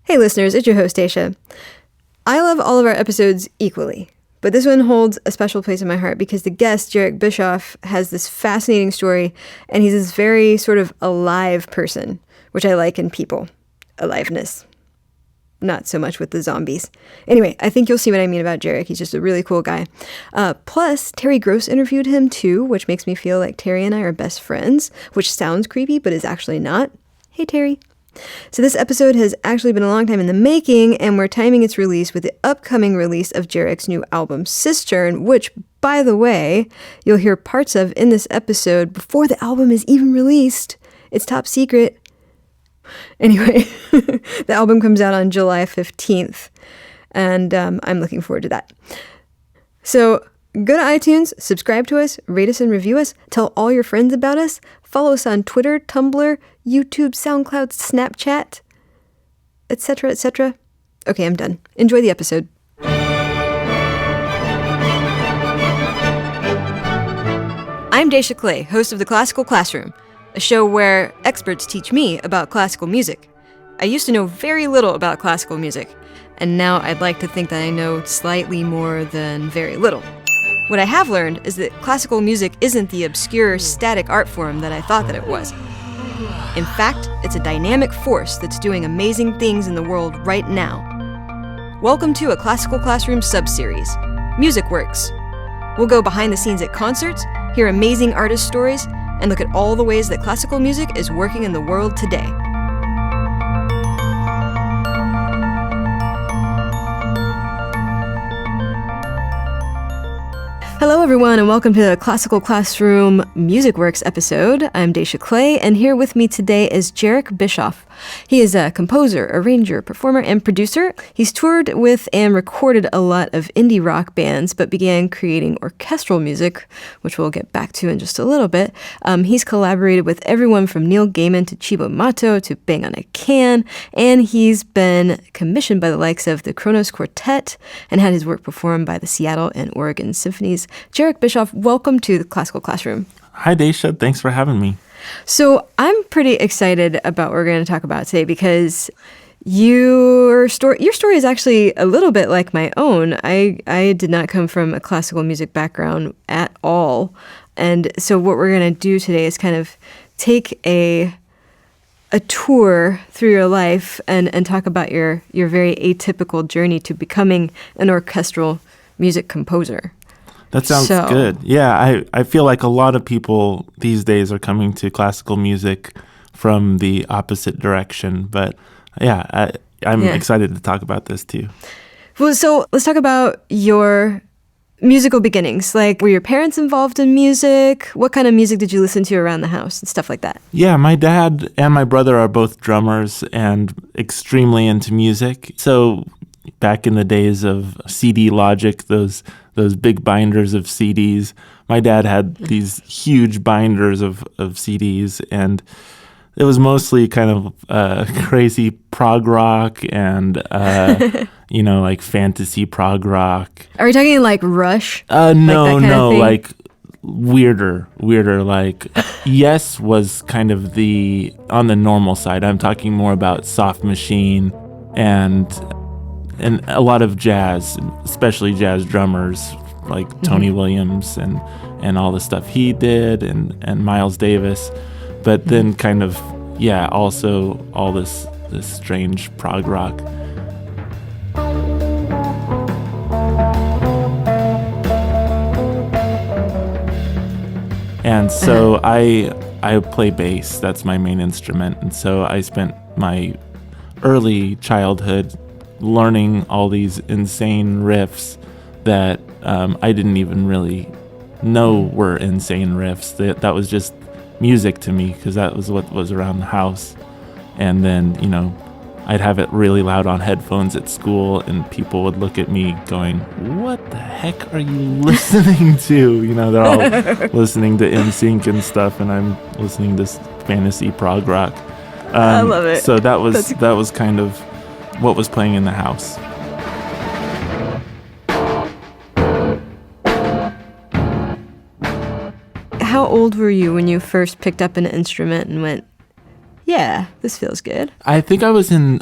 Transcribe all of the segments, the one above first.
Hey listeners, it's your host, Dacia. I love all of our episodes equally, but this one holds a special place in my heart because the guest, Jherek Bischoff, has this fascinating story, and he's this very sort of alive person, which I like in people. Aliveness. Not so much with the zombies. Anyway, I think you'll see what I mean about Jherek. He's just a really cool guy. Plus, Terry Gross interviewed him too, which makes me feel like Terry and I are best friends, which sounds creepy, but is actually not. Hey, Terry. So this episode has actually been a long time in the making, and we're timing its release with the upcoming release of Jherek's new album, Cistern, which, by the way, you'll hear parts of in this episode before the album is even released. It's top secret. Anyway, the album comes out on July 15th, and I'm looking forward to that. So go to iTunes, subscribe to us, rate us and review us, tell all your friends about us, follow us on Twitter, Tumblr, YouTube, SoundCloud, Snapchat, etc., etc. Okay, I'm done. Enjoy the episode. I'm Dacia Clay, host of The Classical Classroom, a show where experts teach me about classical music. I used to know very little about classical music, and now I'd like to think that I know slightly more than very little. What I have learned is that classical music isn't the obscure, static art form that I thought that it was. In fact, it's a dynamic force that's doing amazing things in the world right now. Welcome to a Classical Classroom sub-series, MusicWorks. We'll go behind the scenes at concerts, hear amazing artist stories, and look at all the ways that classical music is working in the world today. Hello everyone, and welcome to the Classical Classroom MusicWorks episode. I'm Dacia Clay, and here with me today is Jherek Bischoff. He is a composer, arranger, performer, and producer. He's toured with and recorded a lot of indie rock bands, but began creating orchestral music, which we'll get back to in just a little bit. He's collaborated with everyone from Neil Gaiman to Cibo Matto to Bang on a Can, and he's been commissioned by the likes of the Kronos Quartet and had his work performed by the Seattle and Oregon Symphonies. Jherek Bischoff, welcome to the Classical Classroom. Hi, Dacia. Thanks for having me. So I'm pretty excited about what we're going to talk about today because your story is actually a little bit like my own. I did not come from a classical music background at all. And so what we're going to do today is kind of take a tour through your life and talk about your very atypical journey to becoming an orchestral music composer. That sounds good. Yeah, I feel like a lot of people these days are coming to classical music from the opposite direction. But yeah, I'm excited to talk about this too. Well, so let's talk about your musical beginnings. Like, were your parents involved in music? What kind of music did you listen to around the house and stuff like that? Yeah, my dad and my brother are both drummers and extremely into music. So back in the days of CD Logic, those big binders of CDs, my dad had these huge binders of CDs, and it was mostly kind of crazy prog rock and like fantasy prog rock. Are you talking like Rush? No, like weirder. Like Yes was kind of on the normal side. I'm talking more about Soft Machine and a lot of jazz, especially jazz drummers like Tony Williams and all the stuff he did and Miles Davis. But then kind of, also all this strange prog rock. And so I play bass. That's my main instrument. And so I spent my early childhood learning all these insane riffs that I didn't even really know were insane riffs. That was just music to me because that was what was around the house. And then, I'd have it really loud on headphones at school, and people would look at me going, "What the heck are you listening to?" They're all listening to NSYNC and stuff, and I'm listening to fantasy prog rock. I love it. So that was kind of what was playing in the house. How old were you when you first picked up an instrument and went, yeah, this feels good. I think I was in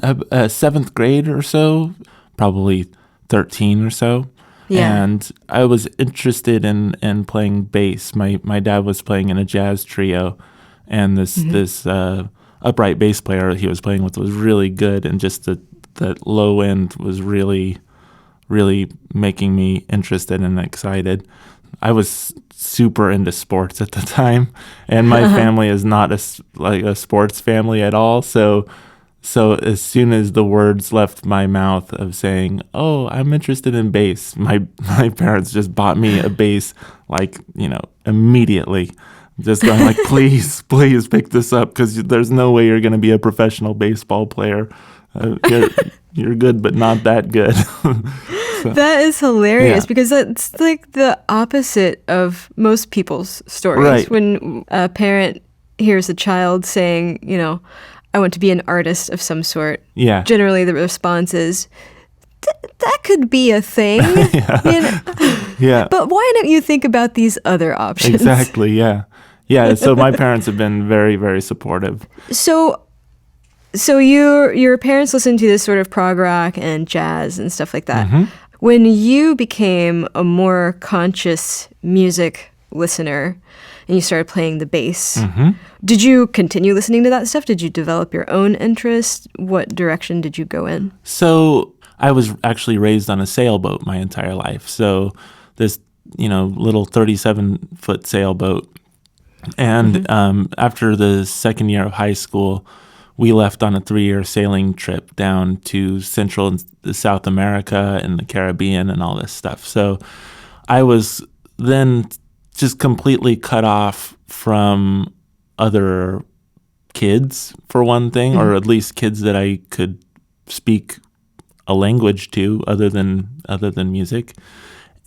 seventh grade or so, probably 13 or so. Yeah. And I was interested in playing bass. My dad was playing in a jazz trio, and this upright bass player he was playing with was really good, and just the low end was really, really making me interested and excited. I was super into sports at the time, and my family is not a sports family at all. So as soon as the words left my mouth of saying, "Oh, I'm interested in bass," my parents just bought me a bass, like, immediately. Just going like, please pick this up, because there's no way you're going to be a professional baseball player. You're good, but not that good. So, that is hilarious, yeah. because that's like the opposite of most people's stories. Right. When a parent hears a child saying, I want to be an artist of some sort. Yeah. Generally, the response is, that could be a thing. Yeah. Yeah. But why don't you think about these other options? Exactly. Yeah. Yeah. So my parents have been very, very supportive. So your parents listened to this sort of prog rock and jazz and stuff like that. Mm-hmm. When you became a more conscious music listener and you started playing the bass, Mm-hmm. did you continue listening to that stuff? Did you develop your own interest? What direction did you go in? So I was actually raised on a sailboat my entire life. So this, little 37-foot sailboat. And after the second year of high school, we left on a 3-year sailing trip down to Central and South America and the Caribbean and all this stuff. So I was then just completely cut off from other kids, for one thing, or at least kids that I could speak a language to other than music.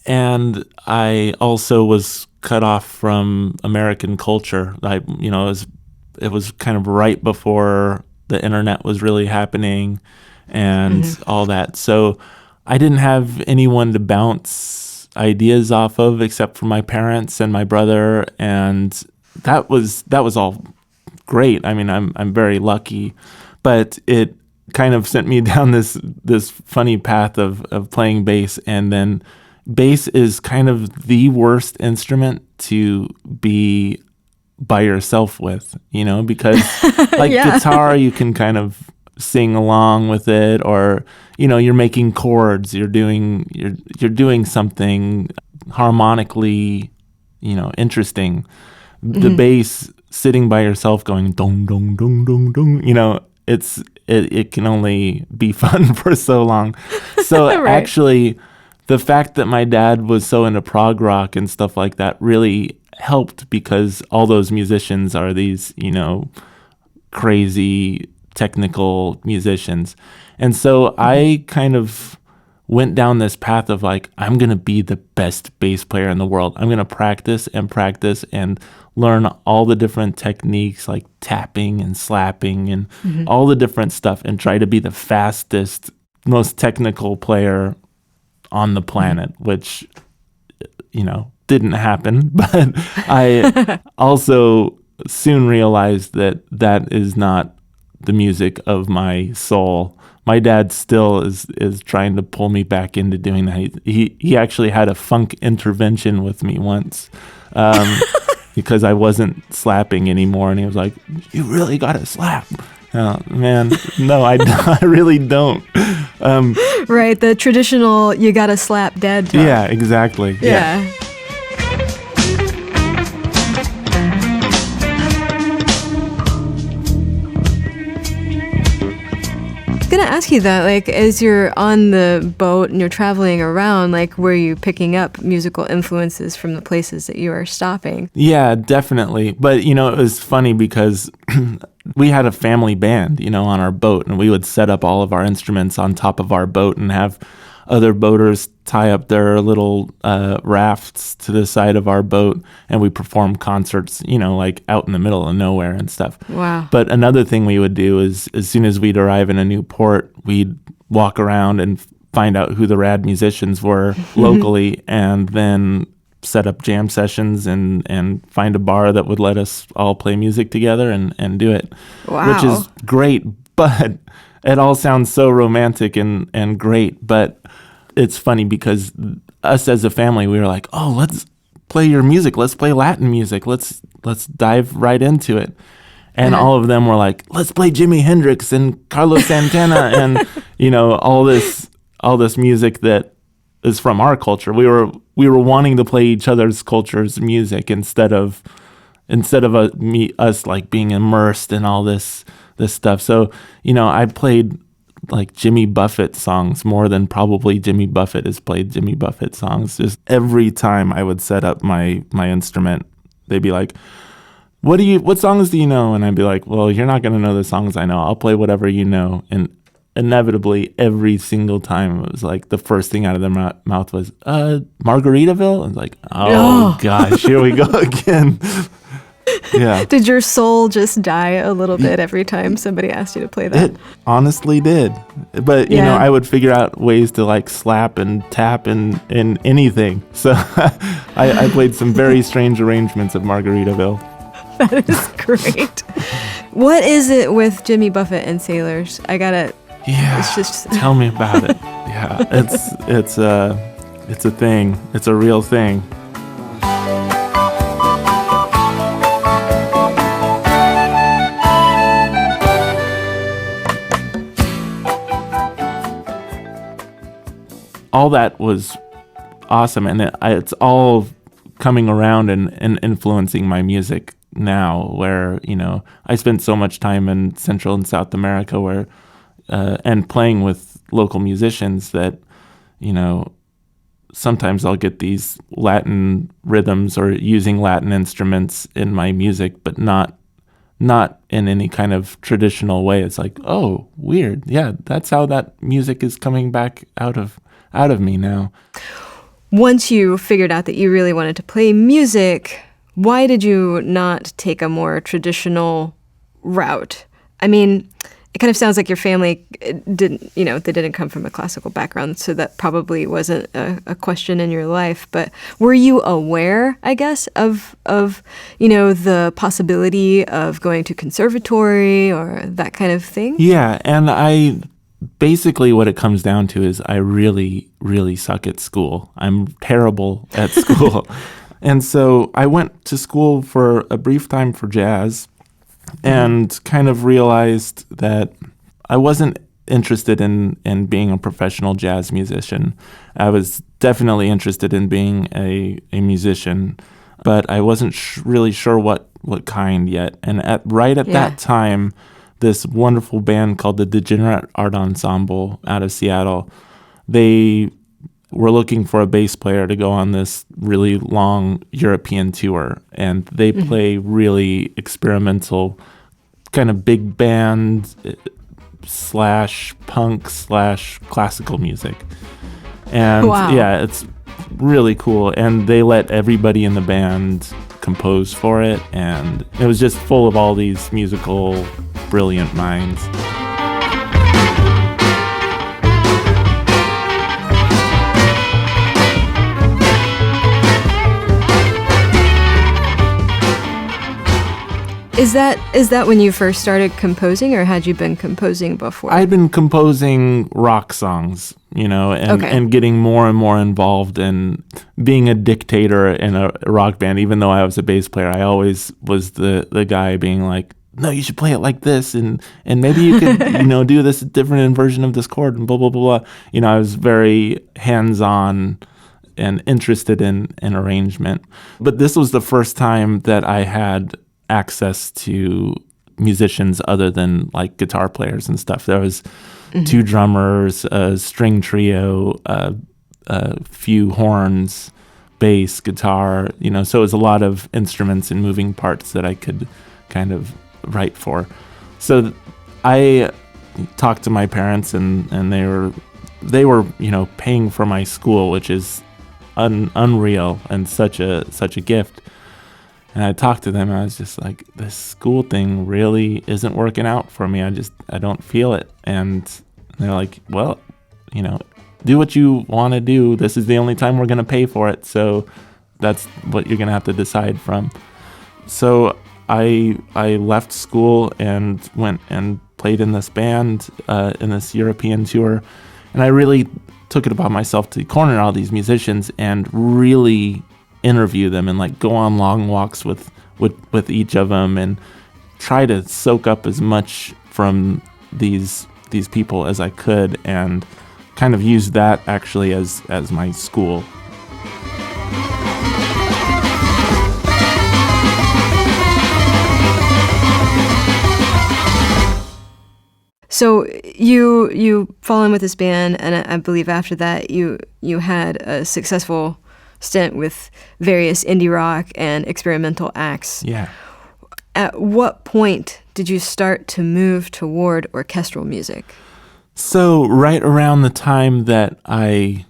And I also was cut off from American culture. It was kind of right before the internet was really happening and all that. So I didn't have anyone to bounce ideas off of except for my parents and my brother, and that was all great. I mean, I'm very lucky, but it kind of sent me down this funny path of playing bass. And then bass is kind of the worst instrument to be by yourself with, because like guitar, you can kind of sing along with it, or you're making chords, you're doing something harmonically interesting. The bass, sitting by yourself going dong dong dong dong dong, it can only be fun for so long. So Right. Actually, the fact that my dad was so into prog rock and stuff like that really helped, because all those musicians are these, crazy technical musicians. And so I kind of went down this path of like, I'm going to be the best bass player in the world. I'm going to practice and learn all the different techniques, like tapping and slapping and all the different stuff, and try to be the fastest, most technical player on the planet, which, didn't happen. But I also soon realized that is not the music of my soul. My dad still is trying to pull me back into doing that. He actually had a funk intervention with me once, because I wasn't slapping anymore, and he was like, "You really got to slap." Man, no, I really don't. Right, the traditional you gotta slap dad talk. Yeah, exactly. Yeah. I was gonna ask you that, like, as you're on the boat and you're traveling around, like, were you picking up musical influences from the places that you are stopping? Yeah, definitely. But, it was funny because we had a family band, on our boat, and we would set up all of our instruments on top of our boat and have other boaters tie up their little rafts to the side of our boat, and we perform concerts, like out in the middle of nowhere and stuff. Wow. But another thing we would do is, as soon as we'd arrive in a new port, we'd walk around and find out who the rad musicians were locally, and then set up jam sessions and find a bar that would let us all play music together and do it. Wow. Which is great, but it all sounds so romantic and great. But it's funny because us as a family, we were like, oh, let's play your music. Let's play Latin music. Let's dive right into it. And all of them were like, let's play Jimi Hendrix and Carlos Santana and, all this music that is from our culture. We were wanting to play each other's culture's music instead of us like being immersed in all this stuff. So, I played like Jimmy Buffett songs more than probably Jimmy Buffett has played Jimmy Buffett songs. Just every time I would set up my instrument, they'd be like, what songs do you know? And I'd be like, well, you're not going to know the songs I know. I'll play whatever you know. And inevitably, every single time, it was like the first thing out of their mouth was, Margaritaville? And like, oh gosh, here we go again. Yeah. Did your soul just die a little bit every time somebody asked you to play that? It honestly did. But, I would figure out ways to like slap and tap and anything. So I played some very strange arrangements of Margaritaville. That is great. What is it with Jimmy Buffett and sailors? Yeah, it's just tell me about it. Yeah, it's a thing. It's a real thing. All that was awesome, and it's all coming around and influencing my music now, where I spent so much time in Central and South America where and playing with local musicians that sometimes I'll get these Latin rhythms or using Latin instruments in my music, but not in any kind of traditional way. It's like, oh, weird. Yeah, that's how that music is coming back out of me now. Once you figured out that you really wanted to play music, why did you not take a more traditional route? I mean, it kind of sounds like your family didn't, they didn't come from a classical background, so that probably wasn't a question in your life. But were you aware, I guess, of the possibility of going to conservatory or that kind of thing? Yeah, and basically what it comes down to is I really, really suck at school. I'm terrible at school. And so I went to school for a brief time for jazz and kind of realized that I wasn't interested in being a professional jazz musician. I was definitely interested in being a musician, but I wasn't really sure what kind yet. And at that time, this wonderful band called the Degenerate Art Ensemble out of Seattle, they were looking for a bass player to go on this really long European tour. And they play really experimental, kind of big band / punk / classical music. And yeah, it's really cool. And they let everybody in the band compose for it. And it was just full of all these musical brilliant minds. Is that when you first started composing, or had you been composing before? I'd been composing rock songs, and getting more and more involved in being a dictator in a rock band. Even though I was a bass player, I always was the guy being like, no, you should play it like this, and maybe you could, do this different version of this chord, and blah, blah, blah, blah. I was very hands-on and interested in arrangement. But this was the first time that I had access to musicians other than like guitar players and stuff. There was 2 drummers, a string trio, a few horns, bass, guitar, so it was a lot of instruments and moving parts that I could kind of write for. So I talked to my parents and they were paying for my school, which is unreal and such a gift. And I talked to them, and I was just like, this school thing really isn't working out for me. I don't feel it. And they're like, well, do what you want to do. This is the only time we're going to pay for it. So that's what you're gonna have to decide from. So I left school and went and played in this band in this European tour, and I really took it upon myself to corner all these musicians and really interview them and like go on long walks with each of them and try to soak up as much from these people as I could, and kind of use that actually as my school. So you fall in with this band, and I believe after that you had a successful stint with various indie rock and experimental acts. Yeah. At what point did you start to move toward orchestral music? So right around the time that I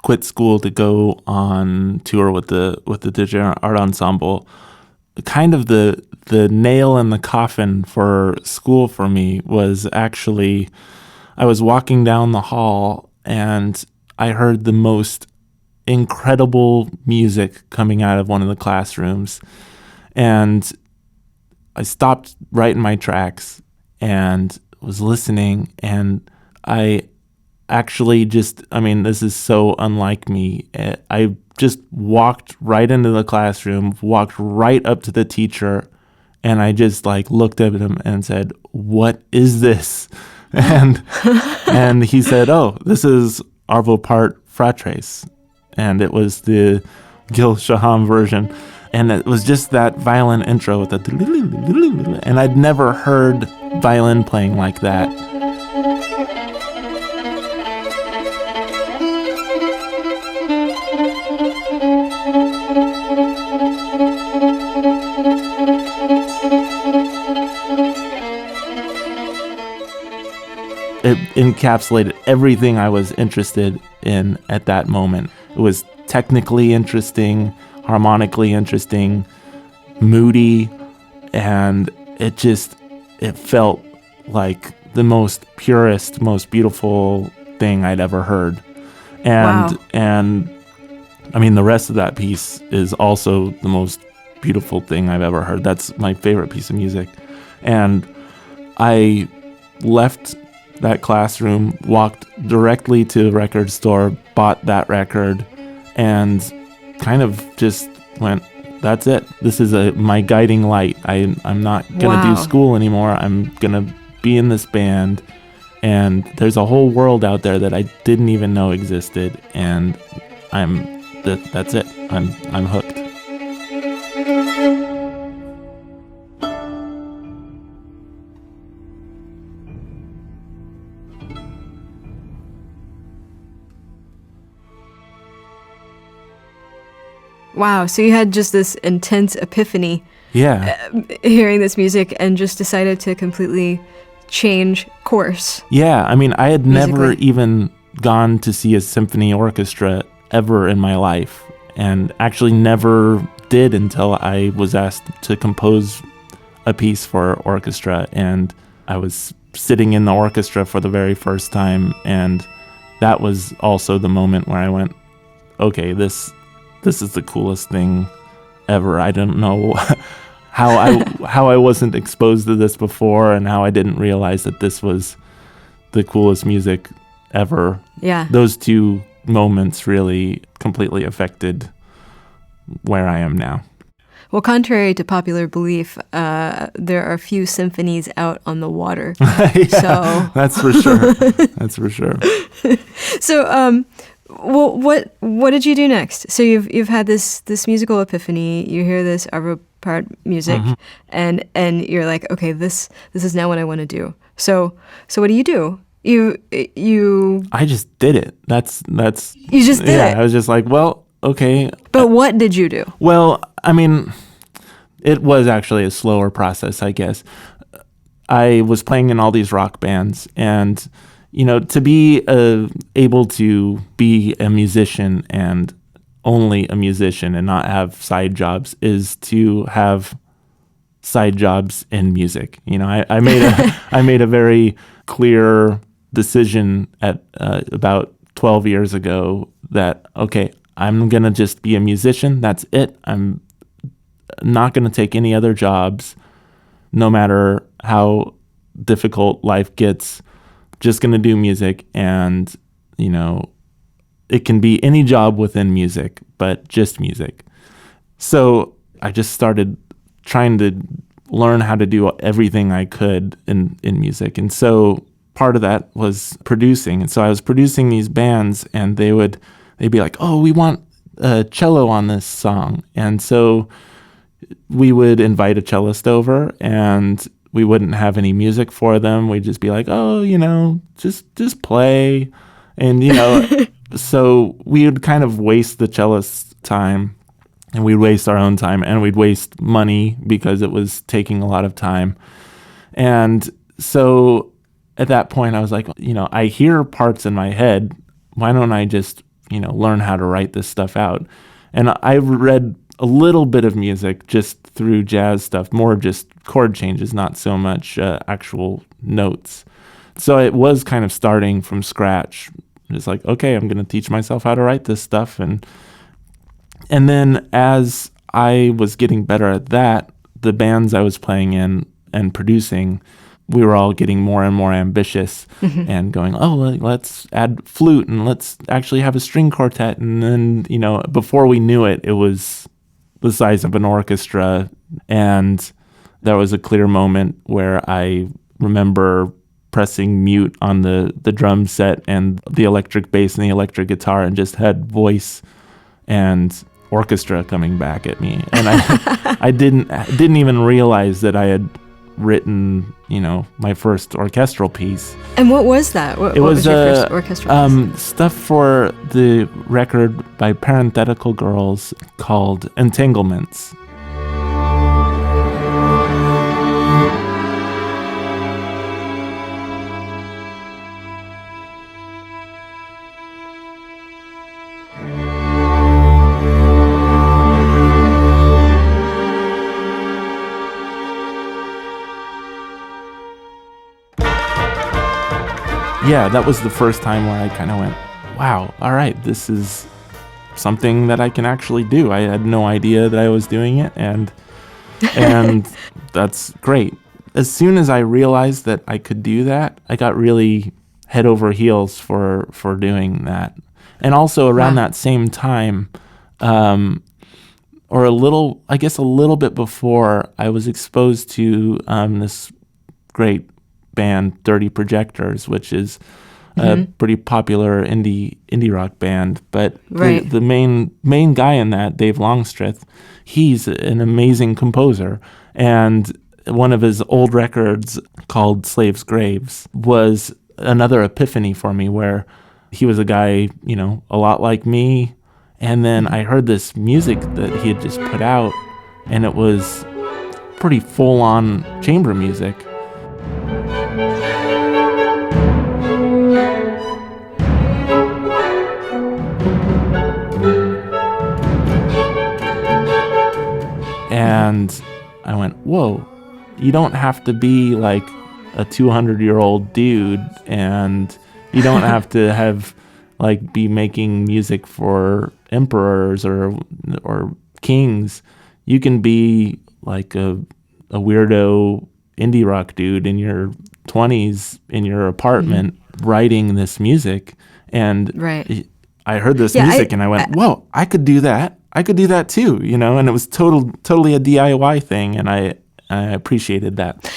quit school to go on tour with the Digital Art Ensemble, kind of the nail in the coffin for school for me was actually, I was walking down the hall and I heard the most incredible music coming out of one of the classrooms, and I stopped right in my tracks and was listening, and I actually this is so unlike me. I just walked right into the classroom, walked right up to the teacher, and I just like looked at him and said, "What is this?" And he said, "Oh, this is Arvo Part Fratres." And it was the Gil Shaham version. And it was just that violin intro with the, and I'd never heard violin playing like that. It encapsulated everything I was interested in at that moment. It was technically interesting, harmonically interesting, moody, and it felt like the most purest, most beautiful thing I'd ever heard. And wow. And I mean, the rest of that piece is also the most beautiful thing I've ever heard. That's my favorite piece of music. And I left that classroom, walked directly to the record store, bought that record, and kind of just went, that's it. This is my guiding light. I'm not going to do school anymore. I'm going to be in this band, and there's a whole world out there that I didn't even know existed, and that's it. I'm hooked. Wow, so you had just this intense epiphany. Yeah. Hearing this music, and just decided to completely change course. Yeah, I mean, I had musically. never even gone to see a symphony orchestra ever in my life, and actually never did until I was asked to compose a piece for orchestra, and I was sitting in the orchestra for the very first time, and that was also the moment where I went, okay, this is the coolest thing ever. I don't know how I wasn't exposed to this before, and how I didn't realize that this was the coolest music ever. Yeah. Those two moments really completely affected where I am now. Well, contrary to popular belief, there are few symphonies out on the water. Yeah, so that's for sure. That's for sure. So, well, what did you do next? So you've had this musical epiphany. You hear this Arvo Part music, Mm-hmm. and you're like, okay, this is now what I want to do. So what do? You I just did it. That's you just did it. I was just like, well, okay. But what did you do? Well, I mean, it was actually a slower process, I guess. I was playing in all these rock bands, and to be able to be a musician and only a musician and not have side jobs is to have side jobs in music. I made a very clear decision at about 12 years ago that, okay, I'm going to just be a musician. That's it. I'm not going to take any other jobs, no matter how difficult life gets. Just going to do music. And, you know, it can be any job within music, but just music. So I just started trying to learn how to do everything I could in music. And so part of that was producing. And so I was producing these bands, and they'd be like, oh, we want a cello on this song. And so we would invite a cellist over, and we wouldn't have any music for them. We'd just be like, oh, you know, just play. And, you know, so we would kind of waste the cellist's time, and we'd waste our own time, and we'd waste money because it was taking a lot of time. And so at that point, I was like, you know, I hear parts in my head. Why don't I just, you know, learn how to write this stuff out? And I read a little bit of music just through jazz stuff, more just chord changes, not so much actual notes. So it was kind of starting from scratch. Just like, okay, I'm going to teach myself how to write this stuff. And then as I was getting better at that, the bands I was playing in and producing, we were all getting more and more ambitious and going, oh, let's add flute and let's actually have a string quartet. And then, you know, before we knew it, it was the size of an orchestra. And there was a clear moment where I remember pressing mute on the drum set and the electric bass and the electric guitar, and just had voice and orchestra coming back at me. And I didn't even realize that I had written, you know, my first orchestral piece. And what was that? What was your first orchestral piece? Stuff for the record by Parenthetical Girls called Entanglements. Yeah, that was the first time where I kind of went, wow, all right, this is something that I can actually do. I had no idea that I was doing it, and that's great. As soon as I realized that I could do that, I got really head over heels for doing that. And also around that same time, or a little bit before, I was exposed to this great band, Dirty Projectors, which is a pretty popular indie rock band. But the main guy in that, Dave Longstreth, he's an amazing composer. And one of his old records called Slaves' Graves was another epiphany for me, where he was a guy, you know, a lot like me. And then I heard this music that he had just put out, and it was pretty full-on chamber music. And I went, whoa, you don't have to be like a 200-year-old dude, and you don't have to have like be making music for emperors or kings. You can be like a weirdo indie rock dude in your 20s in your apartment writing this music. And I heard this music and I went, whoa, I could do that. I could do that too, you know, and it was totally a DIY thing, and I appreciated that.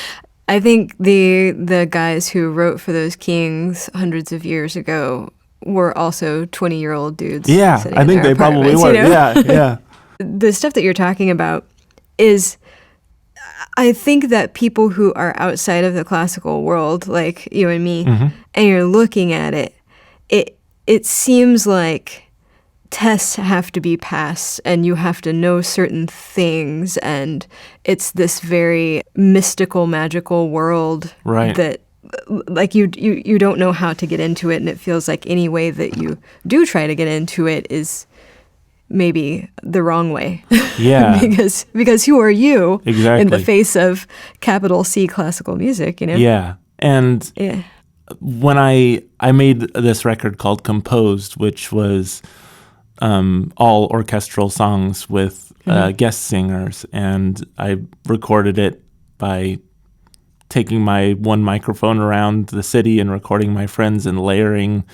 I think the guys who wrote for those kings hundreds of years ago were also 20-year-old dudes. Yeah, I think they probably were. You know? Yeah. The stuff that you're talking about is, I think that people who are outside of the classical world, like you and me, and you're looking at it, it seems like tests have to be passed and you have to know certain things, and it's this very mystical, magical world that like you don't know how to get into it, and it feels like any way that you do try to get into it is maybe the wrong way. Yeah. because who are you exactly in the face of capital C classical music, you know? Yeah. And when I made this record called Composed, which was all orchestral songs with guest singers, and I recorded it by taking my one microphone around the city and recording my friends and layering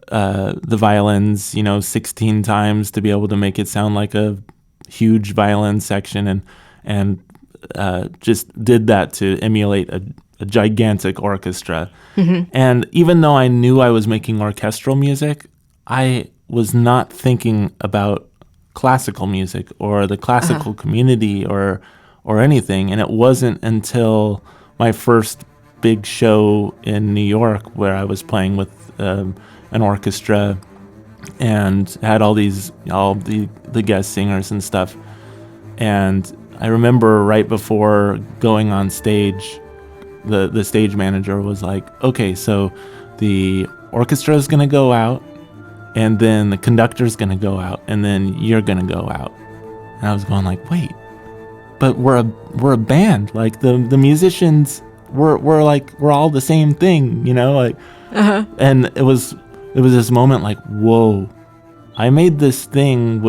the violins, 16 times to be able to make it sound like a huge violin section, and just did that to emulate a gigantic orchestra. And even though I knew I was making orchestral music, I was not thinking about classical music or the classical community or anything. And it wasn't until my first big show in New York where I was playing with an orchestra and had all the guest singers and stuff. And I remember right before going on stage, the stage manager was like, okay, so the orchestra is going to go out, and then the conductor's going to go out, and then you're going to go out. And I was going like, wait, but we're a band. Like the musicians, we're all the same thing, like. And it was this moment like, whoa, I made this thing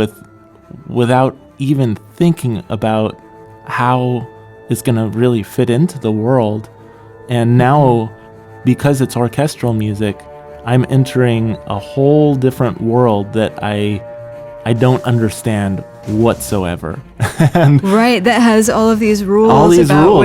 without even thinking about how it's going to really fit into the world. And now, because it's orchestral music, I'm entering a whole different world that I don't understand whatsoever. And right, that has all of these rules about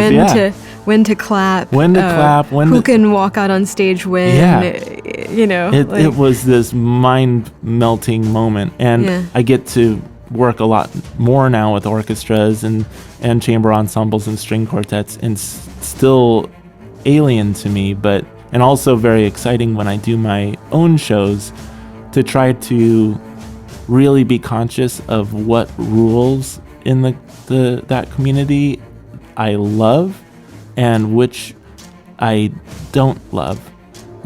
when to clap, who can walk out on stage when, It was this mind-melting moment, and I get to work a lot more now with orchestras and chamber ensembles and string quartets, and still alien to me, and also very exciting when I do my own shows to try to really be conscious of what rules in that community I love and which I don't love.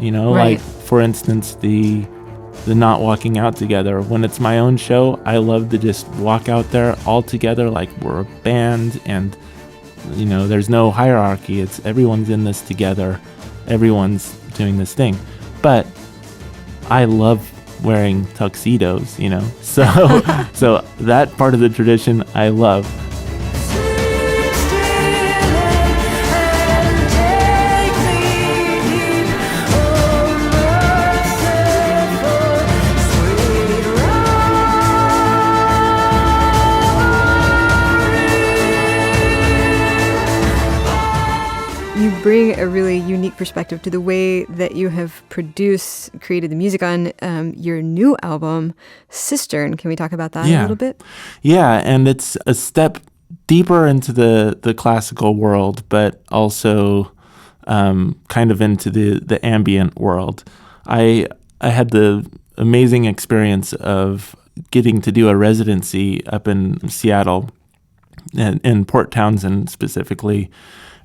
Like for instance, the not walking out together. When it's my own show, I love to just walk out there all together like we're a band, and there's no hierarchy. It's everyone's in this together. Everyone's doing this thing. But I love wearing tuxedos, so that part of the tradition I love. Bring a really unique perspective to the way that you have created the music on your new album, Cistern. Can we talk about that a little bit? Yeah, and it's a step deeper into the classical world, but also kind of into the ambient world. I had the amazing experience of getting to do a residency up in Seattle, in Port Townsend specifically,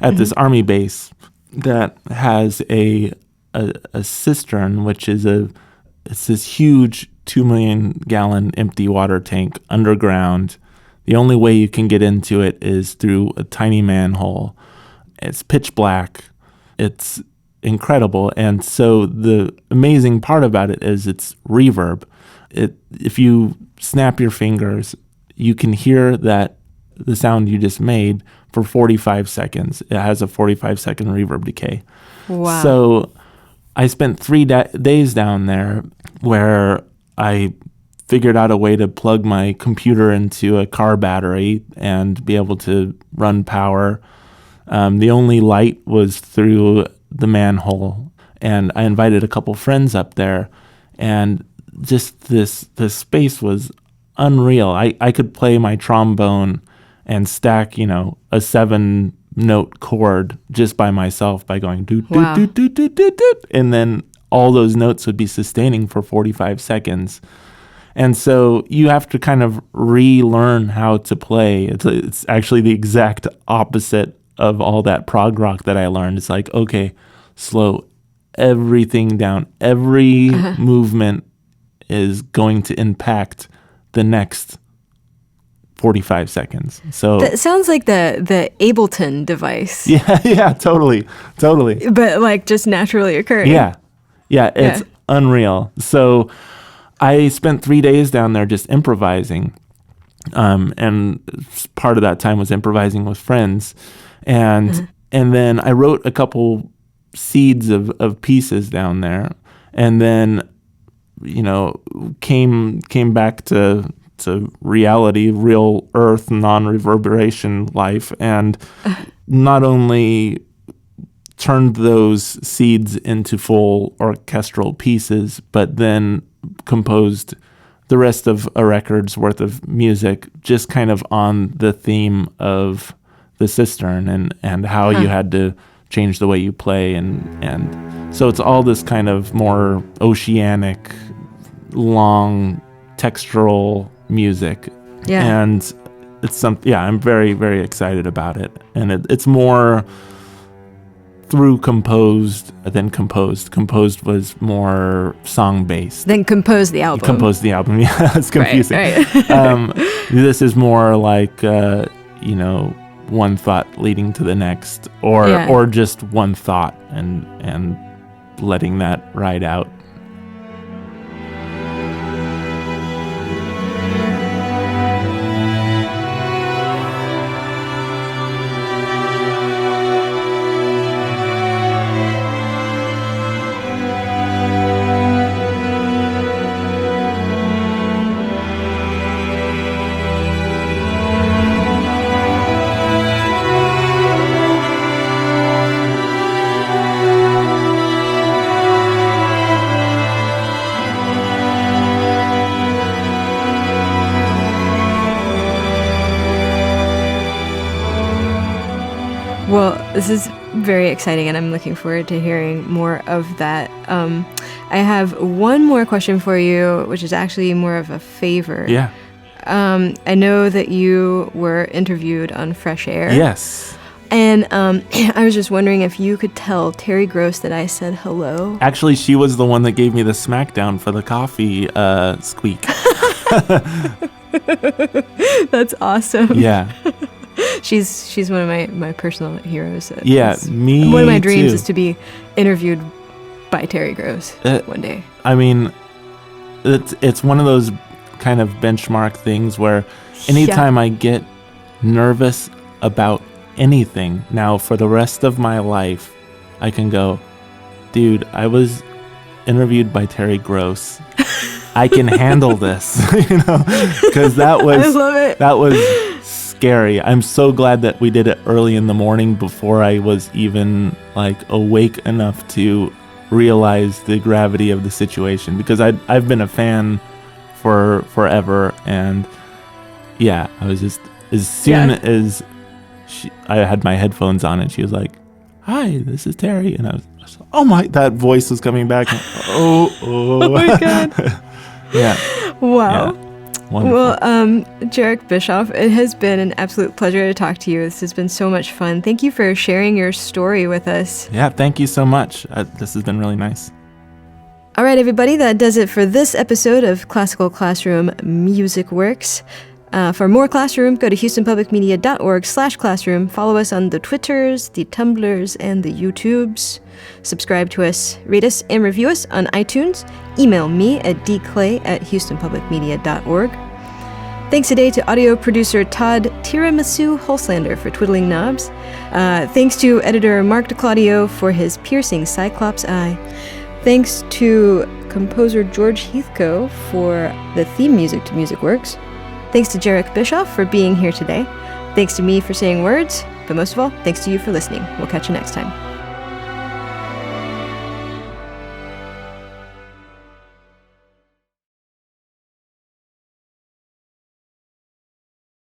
at this army base that has a cistern, which is it's this huge 2 million gallon empty water tank underground. The only way you can get into it is through a tiny manhole. It's pitch black. It's incredible. And so the amazing part about it is it's reverb. If you snap your fingers, you can hear the sound you just made for 45 seconds. It has a 45-second reverb decay. Wow. So I spent 3 days down there where I figured out a way to plug my computer into a car battery and be able to run power. The only light was through the manhole. And I invited a couple friends up there, and just this space was unreal. I could play my trombone and stack, a 7-note chord just by myself by going doot, doot, doot, doot, doot, doot, doot. And then all those notes would be sustaining for 45 seconds. And so you have to kind of relearn how to play. It's actually the exact opposite of all that prog rock that I learned. It's like, okay, slow everything down. Every movement is going to impact the next 45 seconds. So that sounds like the Ableton device. Yeah, totally. But like just naturally occurring. Yeah, it's unreal. So I spent 3 days down there just improvising. And part of that time was improvising with friends. And then I wrote a couple seeds of pieces down there. And then, came back to reality, real earth, non-reverberation life, and not only turned those seeds into full orchestral pieces, but then composed the rest of a record's worth of music just kind of on the theme of the cistern and how you had to change the way you play. And so it's all this kind of more oceanic, long, textural music. Yeah. And it's I'm very, very excited about it. And it's more through composed than composed. Composed was more song-based. Then composed the album. Composed the album, yeah. It's confusing. Right. This is more like, one thought leading to the next, or just one thought and letting that ride out. Well, this is very exciting, and I'm looking forward to hearing more of that. I have one more question for you, which is actually more of a favor. Yeah. I know that you were interviewed on Fresh Air. Yes. And I was just wondering if you could tell Terry Gross that I said hello. Actually, she was the one that gave me the smackdown for the coffee squeak. That's awesome. Yeah. She's one of my personal heroes. Me one of my dreams too. is to be interviewed by Terry Gross one day. I mean, it's one of those kind of benchmark things where anytime I get nervous about anything, now for the rest of my life, I can go, dude, I was interviewed by Terry Gross. I can handle this, because that was, I love it. That was scary. I'm so glad that we did it early in the morning before I was even awake enough to realize the gravity of the situation, because I've been a fan for forever, and I was just, as soon as I had my headphones on and she was like, "Hi, this is Terry," and I was oh my, that voice was coming back. Oh my god. Yeah. Wow. Yeah. Wonderful. Well, Jherek Bischoff, it has been an absolute pleasure to talk to you. This has been so much fun. Thank you for sharing your story with us. Yeah, thank you so much. This has been really nice. All right, everybody, that does it for this episode of Classical Classroom MusicWorks. For more Classroom, go to houstonpublicmedia.org/classroom. Follow us on the Twitters, the Tumblrs, and the YouTubes. Subscribe to us, rate us, and review us on iTunes. Email me at dclay@houstonpublicmedia.org. Thanks today to audio producer Todd Tiramisu Hulslander for twiddling knobs. Thanks to editor Mark DiClaudio for his piercing Cyclops eye. Thanks to composer George Heathcote for the theme music to MusicWorks. Thanks to Jherek Bischoff for being here today. Thanks to me for saying words, but most of all, thanks to you for listening. We'll catch you next time.